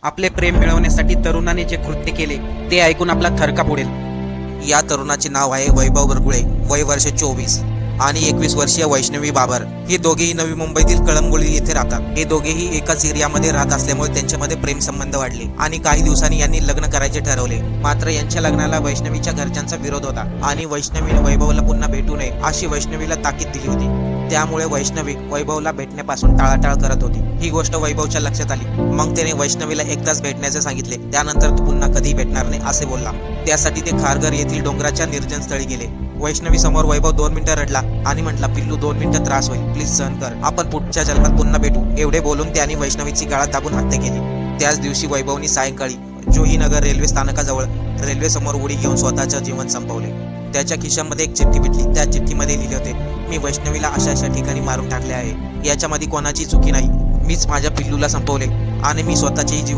आपले प्रेम मिळवण्यासाठी तरुणाने जे कृत्य केले ते ऐकून आपला थरका फोडेल. या तरुणाचे नाव आहे वैभव गरगुळे, वय वर्ष 24 आणि 21 वर्षीय वैष्णवी बाबर. हे दोघेही नवी मुंबईतील कळंबोली येथे राहतात. हे दोघेही एकाच एरियामध्ये राहत असल्यामुळे त्यांच्यामध्ये प्रेम संबंध वाढले आणि काही दिवसांनी यांनी लग्न करायचे ठरवले. मात्र यांच्या लग्नाला वैष्णवीच्या घरच्यांचा विरोध होता आणि वैष्णवीने वैभवला पुन्हा भेटू नये अशी वैष्णवीला ताकीद दिली होती. त्यामुळे वैष्णवी वैभवला भेटण्यापासून टाळाटाळ करत होती. ही गोष्ट वैभवच्या लक्षात आली. मग त्याने वैष्णवीला एकदाच भेटण्याचे सांगितले. त्यानंतर तो पुन्हा कधी भेटणार नाही असे बोलला. त्यासाठी ते खारघर येथील डोंगराच्या निर्जन स्थळी गेले. वैष्णवी समोर वैभव 2 मिनिटं रडला आणि म्हटला, पिल्लू 2 मिनिटं त्रास होईल, प्लीज सहन कर, आपण पुढच्या जन्मात पुन्हा भेटू. एवढे बोलून त्याने वैष्णवीची गाळात दाबून हत्या केली. त्याच दिवशी वैभवनी सायंकाळी जोहीनगर रेल्वे स्थानकाजवळ रेल्वे समोर उडी घेऊन स्वतःचे जीवन संपवले. त्याच्या खिशामध्ये एक चिठ्ठी भेटली. त्या चिठ्ठीमध्ये लिहिले होते, मी वैष्णवीला अशा अशा ठिकाणी मारून टाकले आहे. याच्यामध्ये कोणाची चुकी नाही. मीच माझ्या पिल्लूला संपवले आणि मी स्वतःचे जीवन